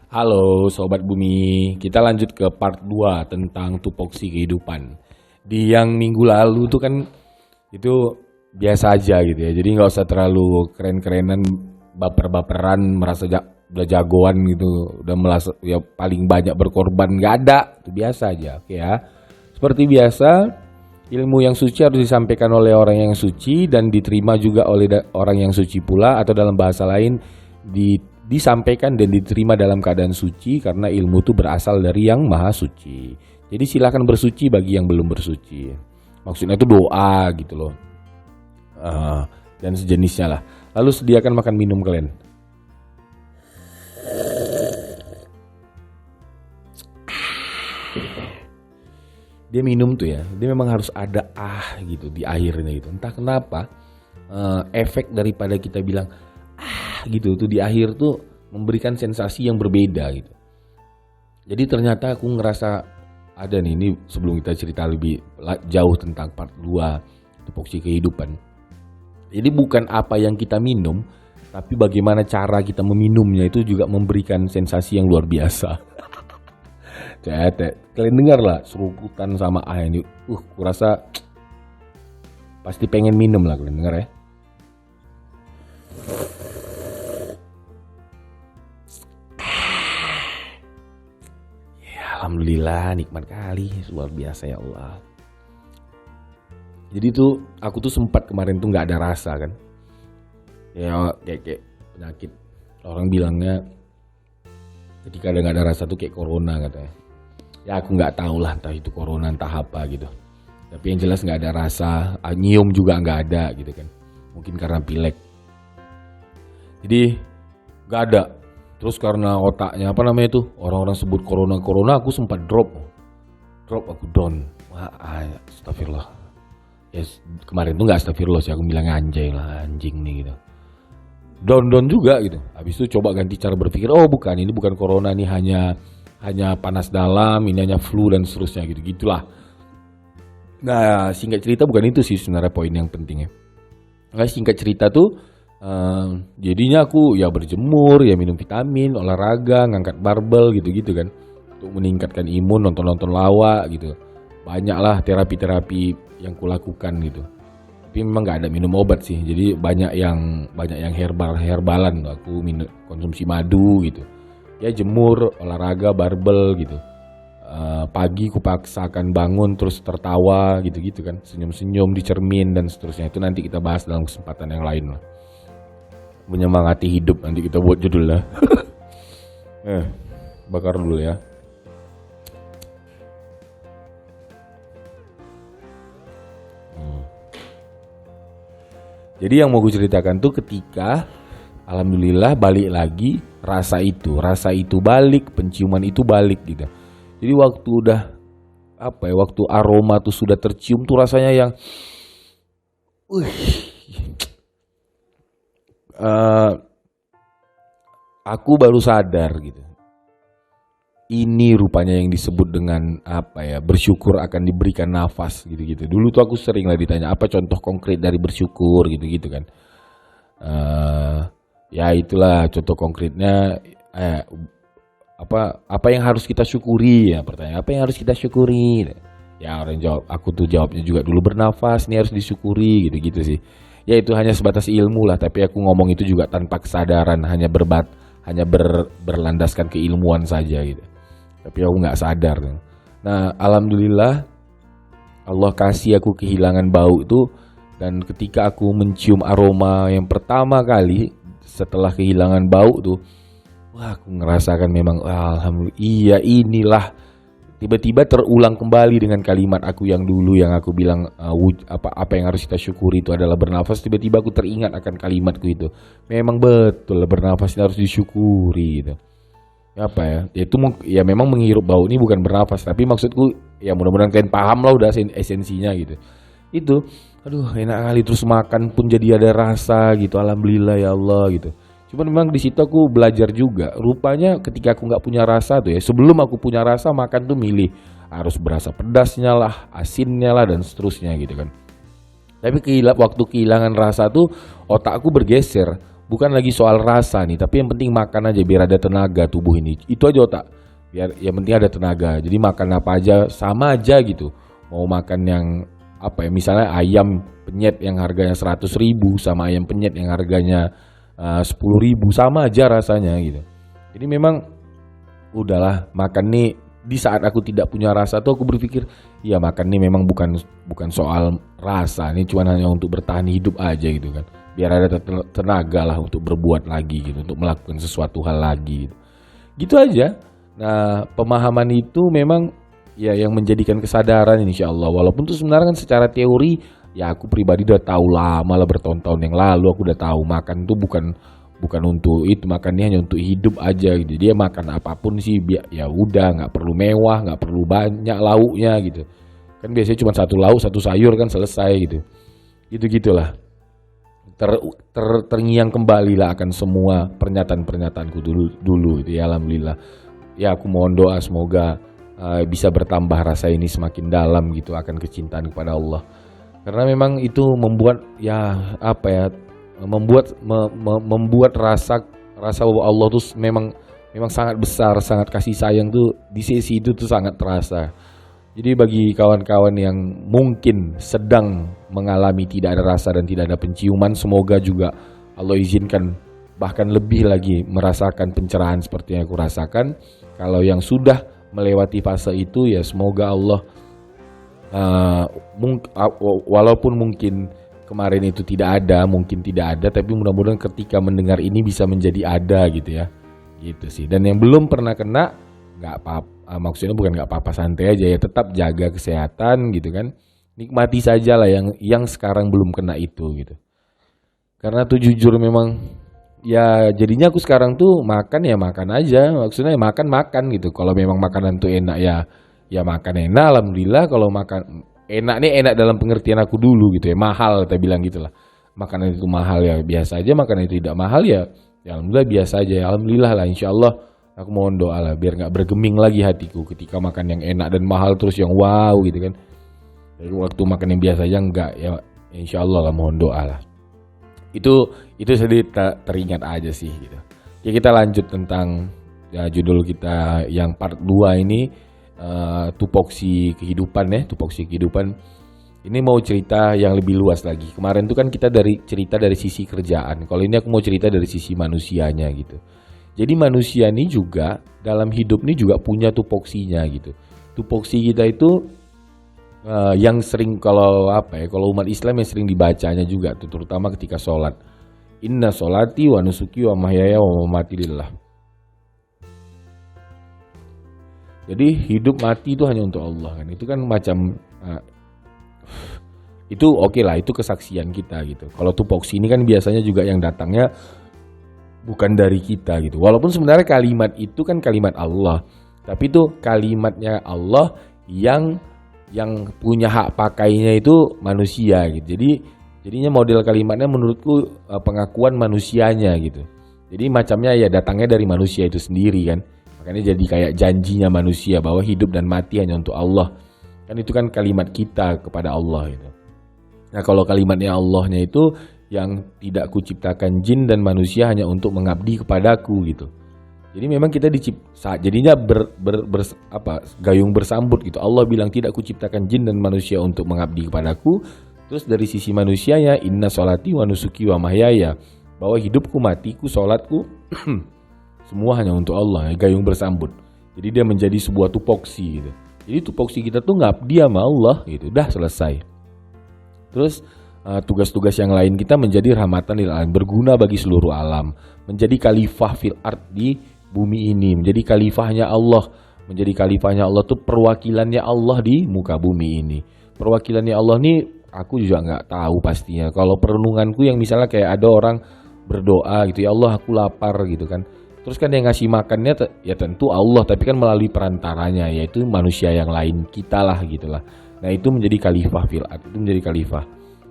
Halo Sobat Bumi, kita lanjut ke part 2 tentang tupoksi kehidupan. Di yang minggu lalu tuh kan itu biasa aja gitu ya, jadi nggak usah terlalu keren-kerenan, baper-baperan, merasa udah jagoan gitu, udah merasa ya paling banyak berkorban, nggak ada, itu biasa aja, oke ya. Seperti biasa, ilmu yang suci harus disampaikan oleh orang yang suci dan diterima juga oleh orang yang suci pula, atau dalam bahasa lain disampaikan dan diterima dalam keadaan suci karena ilmu itu berasal dari yang maha suci. Jadi silakan bersuci bagi yang belum bersuci. Maksudnya itu doa gitu loh. Dan sejenisnya lah. Lalu sediakan makan minum kalian. Dia minum tuh ya, dia memang harus ada gitu di akhirnya gitu. Entah kenapa efek daripada kita bilang gitu tuh di akhir tuh memberikan sensasi yang berbeda gitu. Jadi ternyata aku ngerasa ada nih, ini sebelum kita cerita lebih jauh tentang part 2 tupoksi kehidupan. Jadi bukan apa yang kita minum, tapi bagaimana cara kita meminumnya itu juga memberikan sensasi yang luar biasa. Kalian dengar lah seruputan sama ini. Kurasa pasti pengen minum lah, kalian dengar ya. Alhamdulillah nikmat kali, luar biasa ya Allah. Jadi tuh aku tuh sempat kemarin tuh nggak ada rasa kan, ya kayak penyakit orang bilangnya ketika ada nggak ada rasa tuh kayak corona katanya. Ya aku nggak tahu lah entah itu corona entah apa gitu. Tapi yang jelas nggak ada rasa, nyium juga nggak ada gitu kan. Mungkin karena pilek. Jadi nggak ada. Terus karena otaknya apa namanya itu orang-orang sebut corona aku sempat drop aku down. Astagfirullah. Yes, kemarin tuh nggak astagfirullah sih, aku bilang anjing nih gitu. Down juga gitu. Habis itu coba ganti cara berpikir. Oh bukan, ini bukan corona, ini hanya panas dalam, ini hanya flu dan seterusnya gitu gitulah. Nah singkat cerita bukan itu sih sebenarnya poin yang pentingnya. Nah singkat cerita tuh jadinya aku ya berjemur, ya minum vitamin, olahraga, ngangkat barbel gitu-gitu kan, untuk meningkatkan imun, nonton lawa gitu. Banyaklah terapi-terapi yang kulakukan gitu. Tapi memang nggak ada minum obat sih. Jadi banyak yang herbalan. Aku konsumsi madu gitu. Ya jemur, olahraga, barbel gitu. Pagi ku paksakan bangun terus tertawa gitu-gitu kan, senyum-senyum di cermin dan seterusnya. Itu nanti kita bahas dalam kesempatan yang lain lah. Menyemangati hidup, nanti kita buat judul lah. Bakar dulu ya. Jadi yang mau gue ceritakan tuh ketika alhamdulillah balik lagi rasa itu balik, penciuman itu balik gitu. Jadi waktu udah waktu aroma tuh sudah tercium tuh rasanya yang aku baru sadar gitu. Ini rupanya yang disebut dengan bersyukur akan diberikan nafas gitu-gitu. Dulu tuh aku sering lah ditanya apa contoh konkret dari bersyukur gitu-gitu kan. Ya itulah contoh konkretnya. Apa yang harus kita syukuri ya, pertanyaan apa yang harus kita syukuri. Ya orang jawab, aku tuh jawabnya juga dulu bernafas ini harus disyukuri gitu-gitu sih. Ya itu hanya sebatas ilmu lah, tapi aku ngomong itu juga tanpa kesadaran, hanya berlandaskan keilmuan saja gitu. Tapi aku nggak sadar. Nah alhamdulillah Allah kasih aku kehilangan bau itu, dan ketika aku mencium aroma yang pertama kali setelah kehilangan bau tuh, wah aku ngerasakan memang alhamdulillah, iya inilah. Tiba-tiba terulang kembali dengan kalimat aku yang dulu yang aku bilang apa yang harus kita syukuri itu adalah bernafas. Tiba-tiba aku teringat akan kalimatku itu. Memang betul bernafas harus disyukuri gitu. Itu ya memang menghirup bau ini bukan bernafas, tapi maksudku ya mudah-mudahan kalian paham lah udah esensinya gitu. Itu aduh enak kali, terus makan pun jadi ada rasa gitu, alhamdulillah ya Allah gitu. Cuman memang di situ aku belajar juga. Rupanya ketika aku nggak punya rasa tuh ya, sebelum aku punya rasa makan tuh milih harus berasa pedasnya lah, asinnya lah dan seterusnya gitu kan. Tapi waktu kehilangan rasa tuh otakku bergeser. bukan lagi soal rasa nih, tapi yang penting makan aja biar ada tenaga tubuh ini. Itu aja otak. Biar yang penting ada tenaga. Jadi makan apa aja sama aja gitu. Mau makan yang apa ya, misalnya ayam penyet yang harganya 100.000 sama ayam penyet yang harganya 10.000 sama aja rasanya gitu. Jadi memang udahlah makan nih. Di saat aku tidak punya rasa tuh aku berpikir, ya makan nih memang bukan soal rasa, ini cuma hanya untuk bertahan hidup aja gitu kan. Biar ada tenaga lah untuk berbuat lagi gitu, untuk melakukan sesuatu hal lagi gitu. Gitu aja. Nah, pemahaman itu memang ya yang menjadikan kesadaran insya Allah. Walaupun itu sebenarnya kan secara teori ya aku pribadi udah tahu lama lah, bertahun-tahun yang lalu aku udah tahu makan itu bukan untuk itu, makannya hanya untuk hidup aja gitu. Dia makan apapun sih ya udah, nggak perlu mewah, nggak perlu banyak lauknya gitu. Kan biasanya cuma satu lauk, satu sayur kan selesai gitu. Gitu-gitulah. Terngiang kembali lah akan semua pernyataan-pernyataanku dulu itu ya, alhamdulillah. Ya aku mohon doa semoga bisa bertambah rasa ini semakin dalam gitu akan kecintaan kepada Allah. Karena memang itu membuat ya apa ya, membuat rasa bahwa Allah tuh memang sangat besar, sangat kasih sayang tuh di sisi itu tuh sangat terasa. Jadi bagi kawan-kawan yang mungkin sedang mengalami tidak ada rasa dan tidak ada penciuman, semoga juga Allah izinkan bahkan lebih lagi merasakan pencerahan seperti yang aku rasakan. Kalau yang sudah melewati fase itu ya semoga Allah walaupun mungkin kemarin itu mungkin tidak ada, tapi mudah-mudahan ketika mendengar ini bisa menjadi ada gitu ya. Gitu sih. Dan yang belum pernah kena, nggak apa-apa, maksudnya bukan nggak apa-apa, santai aja ya, tetap jaga kesehatan gitu kan. Nikmati saja lah yang sekarang belum kena itu gitu. Karena tuh jujur memang ya jadinya aku sekarang tuh makan ya makan aja, maksudnya ya makan gitu. Kalau memang makanan tuh enak ya makan enak, alhamdulillah. Kalau makan enak nih enak dalam pengertian aku dulu gitu ya, mahal kita bilang gitulah. Makanan itu mahal ya biasa aja, makanan itu tidak mahal ya alhamdulillah biasa aja. Alhamdulillah lah, insyaallah aku mohon doa lah biar nggak bergeming lagi hatiku ketika makan yang enak dan mahal terus yang wow gitu kan. Jadi waktu makan yang biasa aja enggak ya, insyaallah lah, mohon doa lah. Itu sedikit teringat aja sih gitu. Ya kita lanjut tentang ya, judul kita yang part 2 ini. Tupoksi kehidupan ya, tupoksi kehidupan. Ini mau cerita yang lebih luas lagi. Kemarin tuh kan kita cerita dari sisi kerjaan. Kalau ini aku mau cerita dari sisi manusianya gitu. Jadi manusia ini juga dalam hidup ini juga punya tupoksinya gitu. Tupoksi kita itu yang sering kalau umat Islam yang sering dibacanya juga tuh, terutama ketika sholat. Inna sholati wa nusuki wa mahyaya wa mamati lillah. Jadi hidup mati itu hanya untuk Allah kan. Itu kan macam itu oke lah, itu kesaksian kita gitu. Kalau tupoksi ini kan biasanya juga yang datangnya bukan dari kita gitu. Walaupun sebenarnya kalimat itu kan kalimat Allah, tapi itu kalimatnya Allah yang punya hak pakainya itu manusia gitu. Jadinya model kalimatnya menurutku pengakuan manusianya gitu. Jadi macamnya ya datangnya dari manusia itu sendiri kan. Makanya jadi kayak janjinya manusia bahwa hidup dan mati hanya untuk Allah. Kan itu kan kalimat kita kepada Allah gitu. Nah kalau kalimatnya Allahnya itu yang tidak kuciptakan jin dan manusia hanya untuk mengabdi kepadaku gitu. Jadi memang kita jadinya gayung bersambut gitu. Allah bilang tidak kuciptakan jin dan manusia untuk mengabdi kepadaku. Terus dari sisi manusianya inna sholati wa nusuki wa mahyaya, bahwa hidupku, matiku, sholatku semua hanya untuk Allah, gayung bersambut. Jadi dia menjadi sebuah tupoksi gitu. Jadi tupoksi kita tuh ngabdi sama Allah gitu, udah selesai. Terus tugas-tugas yang lain kita menjadi rahmatan lil alamin, berguna bagi seluruh alam, menjadi khalifah fil ard di bumi ini, menjadi khalifahnya Allah. Menjadi khalifahnya Allah tuh perwakilannya Allah di muka bumi ini. Perwakilannya Allah nih aku juga nggak tahu pastinya. Kalau perenunganku yang misalnya kayak ada orang berdoa gitu, ya Allah aku lapar gitu kan. Terus kan yang ngasih makannya ya tentu Allah, tapi kan melalui perantaranya yaitu manusia yang lain, kita lah gitulah. Nah itu menjadi khalifah fil ard, itu menjadi khalifah.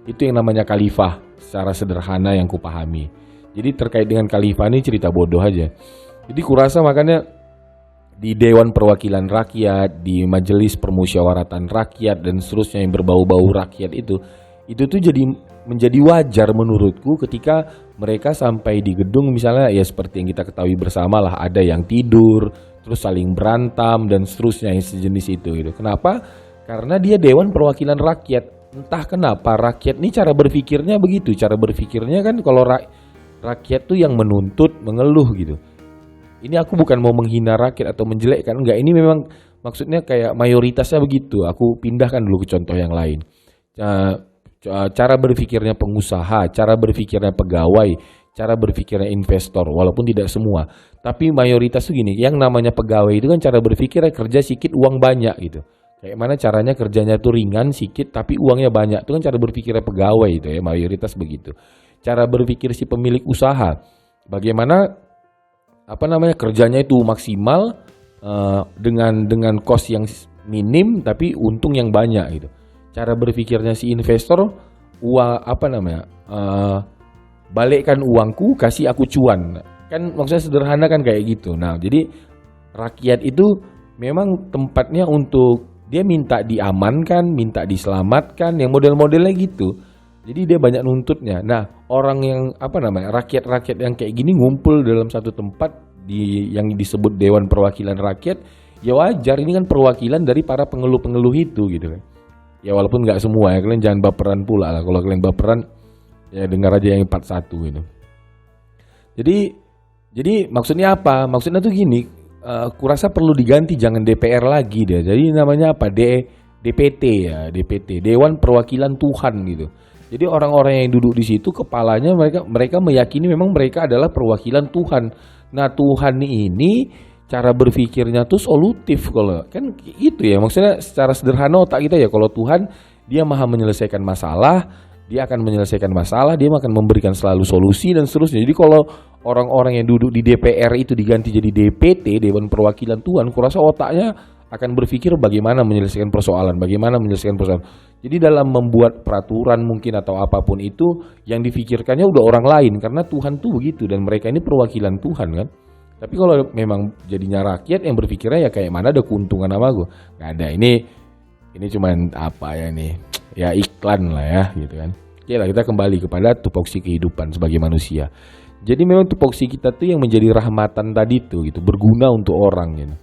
Itu yang namanya khalifah secara sederhana yang kupahami. Jadi terkait dengan khalifah ini cerita bodoh aja. Jadi kurasa makanya di Dewan Perwakilan Rakyat, di Majelis Permusyawaratan Rakyat dan seterusnya yang berbau-bau rakyat itu tuh jadi menjadi wajar menurutku ketika mereka sampai di gedung misalnya ya seperti yang kita ketahui bersama lah, ada yang tidur, terus saling berantem dan seterusnya yang sejenis itu gitu. Kenapa? Karena dia Dewan Perwakilan Rakyat. Entah kenapa rakyat ini cara berpikirnya begitu. Cara berpikirnya kan kalau rakyat tuh yang menuntut, mengeluh gitu. Ini aku bukan mau menghina rakyat atau menjelekkan, enggak. Ini memang maksudnya kayak mayoritasnya begitu. Aku pindahkan dulu ke contoh yang lain. Cara berpikirnya pengusaha, cara berpikirnya pegawai, cara berpikirnya investor, walaupun tidak semua. Tapi mayoritas itu gini, yang namanya pegawai itu kan cara berpikirnya kerja sedikit uang banyak gitu. Kayak mana caranya kerjanya tuh ringan sedikit tapi uangnya banyak. Itu kan cara berpikirnya pegawai itu ya, mayoritas begitu. Cara berpikir si pemilik usaha, bagaimana kerjanya itu maksimal dengan cost yang minim tapi untung yang banyak gitu. Cara berpikirnya si investor, balikkan uangku, kasih aku cuan. Kan maksudnya sederhana kan kayak gitu. Nah, jadi rakyat itu memang tempatnya untuk dia minta diamankan, minta diselamatkan, yang model-modelnya gitu. Jadi dia banyak nuntutnya. Nah, orang yang rakyat-rakyat yang kayak gini ngumpul dalam satu tempat yang disebut Dewan Perwakilan Rakyat, ya wajar, ini kan perwakilan dari para pengeluh-pengeluh itu gitu kan. Ya walaupun nggak semua ya, kalian jangan baperan pula lah. Kalau kalian baperan ya dengar aja yang 41 gitu. Jadi maksudnya apa? Maksudnya tuh gini, kurasa perlu diganti, jangan DPR lagi deh. Jadi namanya apa? DPT ya, DPT, Dewan Perwakilan Tuhan gitu. Jadi orang-orang yang duduk di situ kepalanya mereka meyakini memang mereka adalah perwakilan Tuhan. Nah, Tuhan ini cara berpikirnya tuh solutif, kalau kan itu ya, maksudnya secara sederhana otak kita ya, kalau Tuhan dia maha menyelesaikan masalah, dia akan menyelesaikan masalah, dia akan memberikan selalu solusi dan seterusnya. Jadi kalau orang-orang yang duduk di DPR itu diganti jadi DPT, Dewan Perwakilan Tuhan, kurasa otaknya akan berpikir bagaimana menyelesaikan persoalan. Jadi dalam membuat peraturan mungkin atau apapun itu, yang difikirkannya udah orang lain, karena Tuhan tuh begitu dan mereka ini perwakilan Tuhan kan. Tapi kalau memang jadinya rakyat yang berpikirnya ya kayak mana ada keuntungan sama gue, nggak ada. Ini cuman apa ya nih, ya iklan lah ya gitu kan. Oke lah, kita kembali kepada tupoksi kehidupan sebagai manusia. Jadi memang tupoksi kita tuh yang menjadi rahmatan tadi tuh gitu, berguna untuk orang gitu.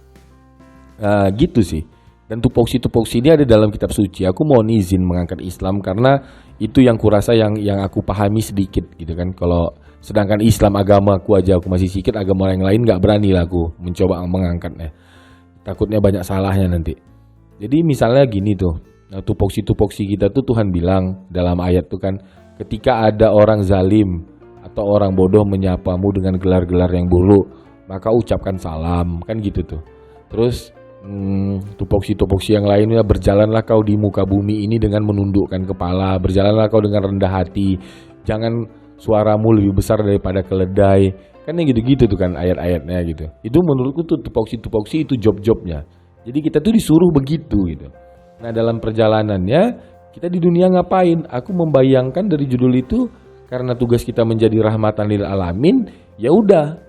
Gitu sih. Dan tupoksi ini ada dalam kitab suci. Aku mohon izin mengangkat Islam karena itu yang kurasa yang aku pahami sedikit gitu kan. Kalau sedangkan Islam agamaku aja aku masih sedikit, agama yang lain nggak berani lah aku mencoba mengangkatnya. Takutnya banyak salahnya nanti. Jadi misalnya gini tuh, tupoksi kita tuh Tuhan bilang dalam ayat tuh kan, ketika ada orang zalim atau orang bodoh menyapamu dengan gelar-gelar yang buruk, maka ucapkan salam, kan gitu tuh. Terus tupoksi yang lainnya, berjalanlah kau di muka bumi ini dengan menundukkan kepala, berjalanlah kau dengan rendah hati, jangan suaramu lebih besar daripada keledai, kan yang gitu-gitu tuh kan ayat-ayatnya gitu. Itu menurutku tuh tupoksi itu job-jobnya. Jadi kita tuh disuruh begitu gitu. Nah, dalam perjalanannya kita di dunia ngapain? Aku membayangkan dari judul itu, karena tugas kita menjadi rahmatan lil alamin, ya udah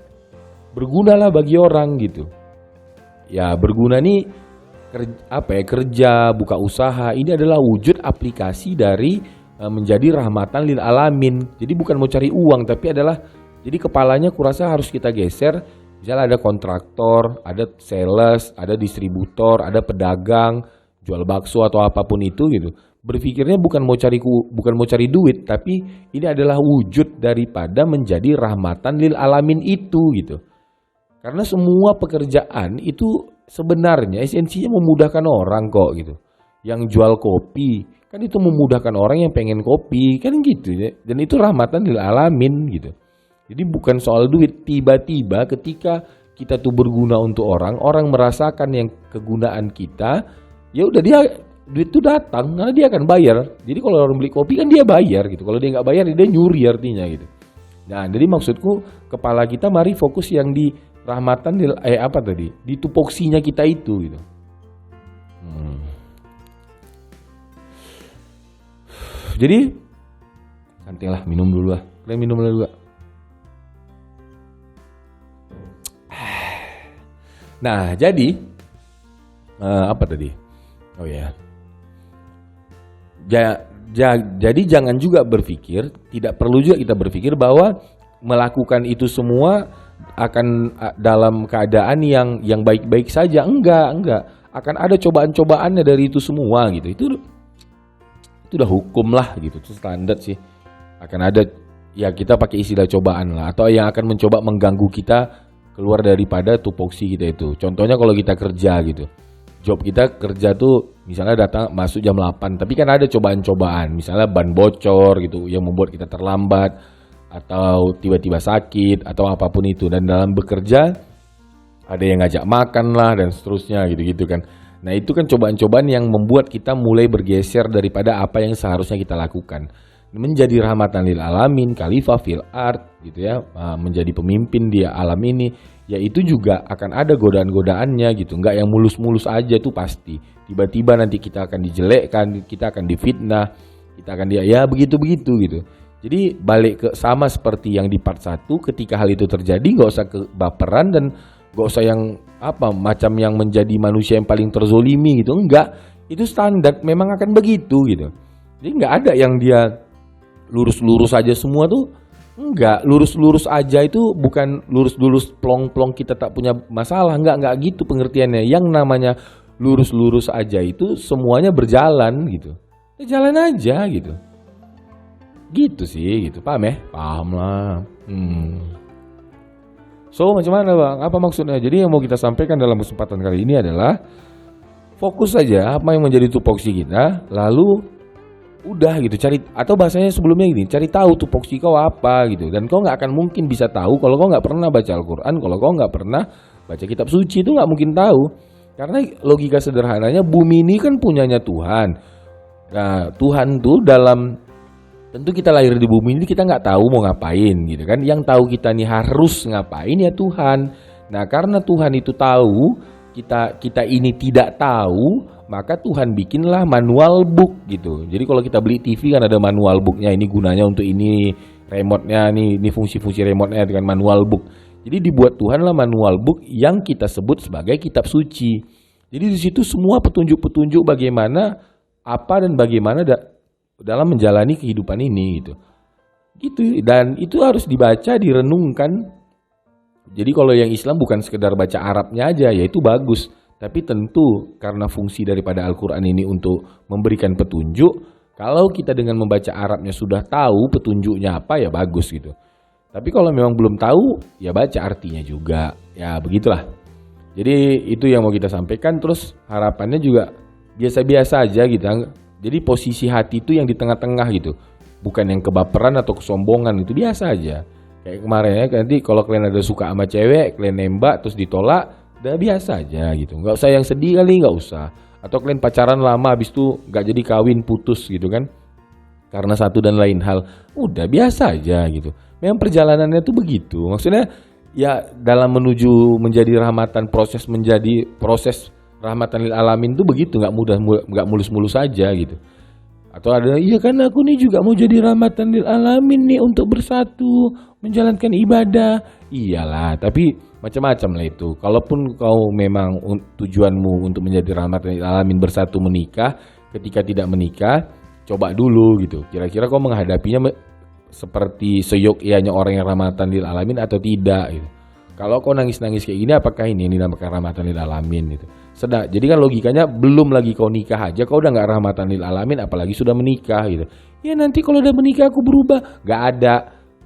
bergunalah bagi orang gitu. Ya berguna nih kerja, buka usaha, ini adalah wujud aplikasi dari menjadi rahmatan lil alamin. Jadi bukan mau cari uang, tapi adalah jadi kepalanya kurasa harus kita geser. Misalnya ada kontraktor, ada sales, ada distributor, ada pedagang, jual bakso atau apapun itu gitu. Berpikirnya bukan mau cari duit, tapi ini adalah wujud daripada menjadi rahmatan lil alamin itu gitu. Karena semua pekerjaan itu sebenarnya esensinya memudahkan orang kok gitu. Yang jual kopi kan itu memudahkan orang yang pengen kopi, kan gitu ya. Dan itu rahmatan lil alamin gitu. Jadi bukan soal duit. Tiba-tiba ketika kita tuh berguna untuk orang merasakan yang kegunaan kita, ya udah dia duit tuh datang, karena dia akan bayar. Jadi kalau orang beli kopi kan dia bayar gitu. Kalau dia nggak bayar dia nyuri artinya gitu. Nah, jadi maksudku kepala kita mari fokus yang di rahmatan di tupoksinya kita itu gitu. Jadi santai minum dulu lah. Kalian minum dulu. Nah, jadi apa tadi? Oh ya. Jadi jangan juga berpikir, tidak perlu juga kita berpikir bahwa melakukan itu semua akan dalam keadaan yang baik-baik saja. Enggak. Akan ada cobaan-cobaannya dari itu semua gitu. Itu udah hukum lah gitu. Itu standar sih. Akan ada, ya kita pakai istilah cobaan lah, atau yang akan mencoba mengganggu kita keluar daripada tupoksi kita itu. Contohnya kalau kita kerja gitu. Job kita kerja tuh misalnya datang masuk jam 8, tapi kan ada cobaan-cobaan, misalnya ban bocor gitu yang membuat kita terlambat atau tiba-tiba sakit atau apapun itu, dan dalam bekerja ada yang ngajak makan lah dan seterusnya gitu-gitu kan. Nah, itu kan cobaan-cobaan yang membuat kita mulai bergeser daripada apa yang seharusnya kita lakukan. Menjadi rahmatan lil alamin, khalifah fil ard gitu ya, menjadi pemimpin di alam ini, ya itu juga akan ada godaan-godaannya gitu. Enggak yang mulus-mulus aja tuh pasti. Tiba-tiba nanti kita akan dijelekkan, kita akan difitnah, kita akan ya begitu-begitu gitu. Jadi balik ke sama seperti yang di part 1, ketika hal itu terjadi enggak usah kebaperan dan enggak usah yang macam yang menjadi manusia yang paling terzolimi gitu. Enggak, itu standar memang akan begitu gitu. Jadi enggak ada yang dia lurus-lurus aja semua tuh. Enggak, lurus-lurus aja itu bukan lurus-lurus plong-plong kita tak punya masalah. Enggak gitu pengertiannya. Yang namanya lurus-lurus aja itu semuanya berjalan gitu. Ya jalan aja gitu. Gitu sih gitu. Paham ya? Paham lah. So macam mana bang? Apa maksudnya? Jadi yang mau kita sampaikan dalam kesempatan kali ini adalah fokus saja apa yang menjadi tupoksi kita, lalu udah gitu, cari, atau bahasanya sebelumnya gini, cari tahu tupoksi kau apa gitu. Dan kau nggak akan mungkin bisa tahu kalau kau nggak pernah baca Al-Quran, kalau kau nggak pernah baca kitab suci, itu nggak mungkin tahu. Karena logika sederhananya, bumi ini kan punyanya Tuhan. Nah, Tuhan tuh tentu kita lahir di bumi ini kita nggak tahu mau ngapain gitu kan. Yang tahu kita nih harus ngapain ya Tuhan. Nah, karena Tuhan itu tahu, kita ini tidak tahu, maka Tuhan bikinlah manual book gitu. Jadi kalau kita beli TV kan ada manual booknya, ini gunanya untuk ini, remote-nya ini fungsi-fungsi remote-nya dengan manual book. Jadi dibuat Tuhan lah manual book yang kita sebut sebagai kitab suci. Jadi di situ semua petunjuk-petunjuk bagaimana apa dan bagaimana dalam menjalani kehidupan ini gitu. Gitu, dan itu harus dibaca, direnungkan. Jadi kalau yang Islam bukan sekedar baca Arabnya aja, ya itu bagus. Tapi tentu karena fungsi daripada Al-Quran ini untuk memberikan petunjuk, kalau kita dengan membaca Arabnya sudah tahu petunjuknya apa, ya bagus gitu. Tapi kalau memang belum tahu, ya baca artinya juga. Ya begitulah. Jadi itu yang mau kita sampaikan. Terus harapannya juga biasa-biasa aja gitu. Jadi posisi hati itu yang di tengah-tengah gitu. Bukan yang kebaperan atau kesombongan, itu biasa aja. Kayak kemarin ya, nanti kalau kalian ada suka sama cewek, kalian nembak terus ditolak, udah biasa aja gitu. Nggak usah yang sedih kali, nggak usah. Atau kalian pacaran lama habis itu nggak jadi kawin, putus gitu kan, karena satu dan lain hal, udah biasa aja gitu. Memang perjalanannya tuh begitu. Maksudnya ya dalam menuju menjadi rahmatan, proses rahmatan lil alamin tuh begitu, nggak mudah, nggak mulus-mulus aja gitu. Atau ada, iya kan aku nih juga mau jadi rahmatan lil alamin nih untuk bersatu, menjalankan ibadah. Iyalah, tapi macam-macam lah itu. Kalaupun kau memang tujuanmu untuk menjadi rahmatan lil alamin, bersatu, menikah, ketika tidak menikah, coba dulu gitu. Kira-kira kau menghadapinya seperti seyogyanya orang yang rahmatan lil alamin atau tidak gitu. Kalau kau nangis-nangis kayak gini, apakah ini dinamakan rahmatan lil alamin gitu. Sedang. Jadi kan logikanya belum lagi kau nikah aja kau udah nggak rahmatan lil alamin, apalagi sudah menikah gitu. Ya nanti kalau udah menikah aku berubah. Nggak ada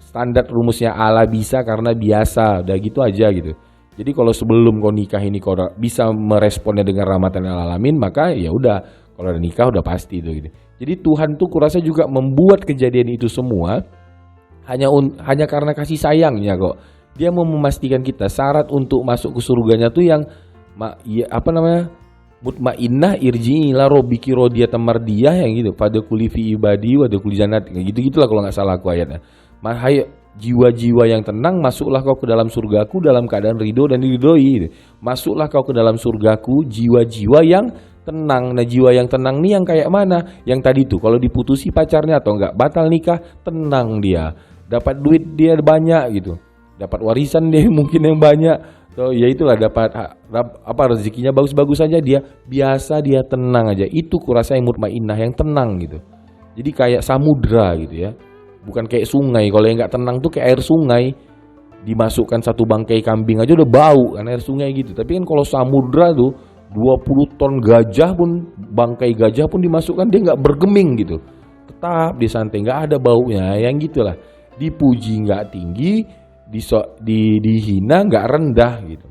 standar rumusnya ala bisa karena biasa, udah gitu aja gitu. Jadi kalau sebelum kau nikah ini kau bisa meresponnya dengan rahmatan lil alamin, maka ya udah, kalau udah nikah udah pasti itu gitu. Jadi Tuhan tuh kurasa juga membuat kejadian itu semua hanya karena kasih sayangnya kok. Dia mau memastikan kita syarat untuk masuk ke surganya tuh yang mutmainnah irji'i ila rabbiki radiyatan mardiyah, yang gitu. Pada kuli fi ibadi wa dakul jannat, gitu-gitulah kalau enggak salah aku ayatnya. Hai jiwa-jiwa yang tenang, masuklah kau ke dalam surgaku dalam keadaan ridho dan diridhoi. Masuklah kau ke dalam surgaku jiwa-jiwa yang tenang. Nah, jiwa yang tenang nih yang kayak mana? Yang tadi tuh kalau diputusi pacarnya atau enggak batal nikah, tenang dia. Dapat duit dia banyak gitu. Dapat warisan dia mungkin yang banyak. So, ya itulah, dapat rezekinya bagus-bagus saja, dia biasa, dia tenang aja. Itu kurasa yang mutmainnah, yang tenang gitu. Jadi kayak samudra gitu ya. Bukan kayak sungai. Kalau yang nggak tenang tuh kayak air sungai. Dimasukkan satu bangkai kambing aja udah bau kan air sungai gitu. Tapi kan kalau samudra tuh 20 ton gajah pun, bangkai gajah pun dimasukkan dia nggak bergeming gitu. Tetap di santai, nggak ada baunya. Yang gitulah. Dipuji nggak tinggi, dihina nggak rendah gitu.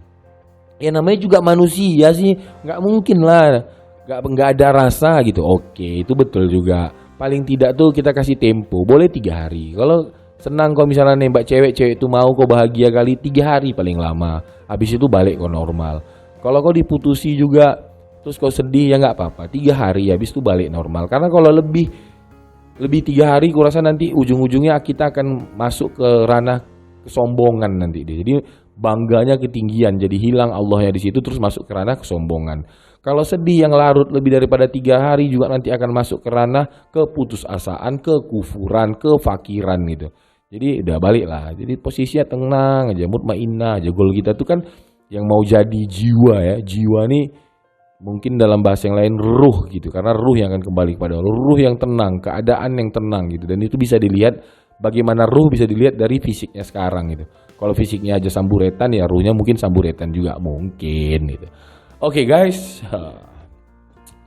Ya namanya juga manusia sih, nggak mungkin lah nggak ada rasa gitu. Oke, itu betul juga. Paling tidak tuh kita kasih tempo, boleh 3 hari. Kalau senang kau misalnya nembak cewek itu mau kau bahagia kali 3 hari paling lama. Habis itu balik kau normal. Kalau kau diputusi juga terus kau sedih ya nggak apa-apa. 3 hari habis itu balik normal. Karena kalau lebih 3 hari kurasa nanti ujung-ujungnya kita akan masuk ke ranah kesombongan nanti dia. Jadi bangganya ketinggian, jadi hilang Allahnya di situ terus masuk ke ranah kesombongan. Kalau sedih yang larut lebih daripada 3 hari juga nanti akan masuk ke ranah keputusasaan, kekufuran, kefakiran gitu. Jadi udah balik lah. Jadi posisinya tenang aja, mutmainnah aja. Goal kita tuh kan yang mau jadi jiwa ya. Jiwa nih mungkin dalam bahasa yang lain ruh gitu. Karena ruh yang akan kembali kepada Allah. Ruh yang tenang, keadaan yang tenang gitu. Dan itu bisa dilihat, bagaimana ruh bisa dilihat dari fisiknya sekarang gitu. Kalau fisiknya aja samburetan ya ruhnya mungkin samburetan juga mungkin gitu. Oke guys,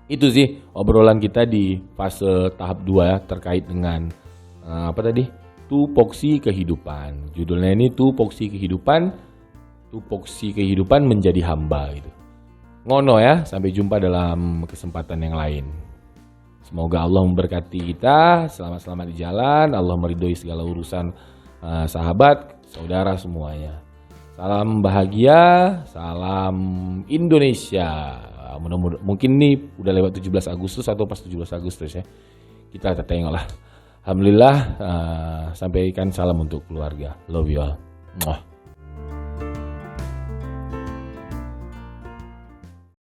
itu sih obrolan kita di fase tahap 2 ya, terkait dengan apa tadi? Tupoksi kehidupan. Judulnya ini tupoksi kehidupan menjadi hamba gitu. Ngono ya, sampai jumpa dalam kesempatan yang lain. Semoga Allah memberkati kita, selamat-selamat di jalan, Allah meridhoi segala urusan sahabat, saudara semuanya. Salam bahagia, salam Indonesia. Mungkin nih udah lewat 17 Agustus atau pas 17 Agustus ya. Kita tengok lah. Alhamdulillah, sampaikan salam untuk keluarga. Love you all.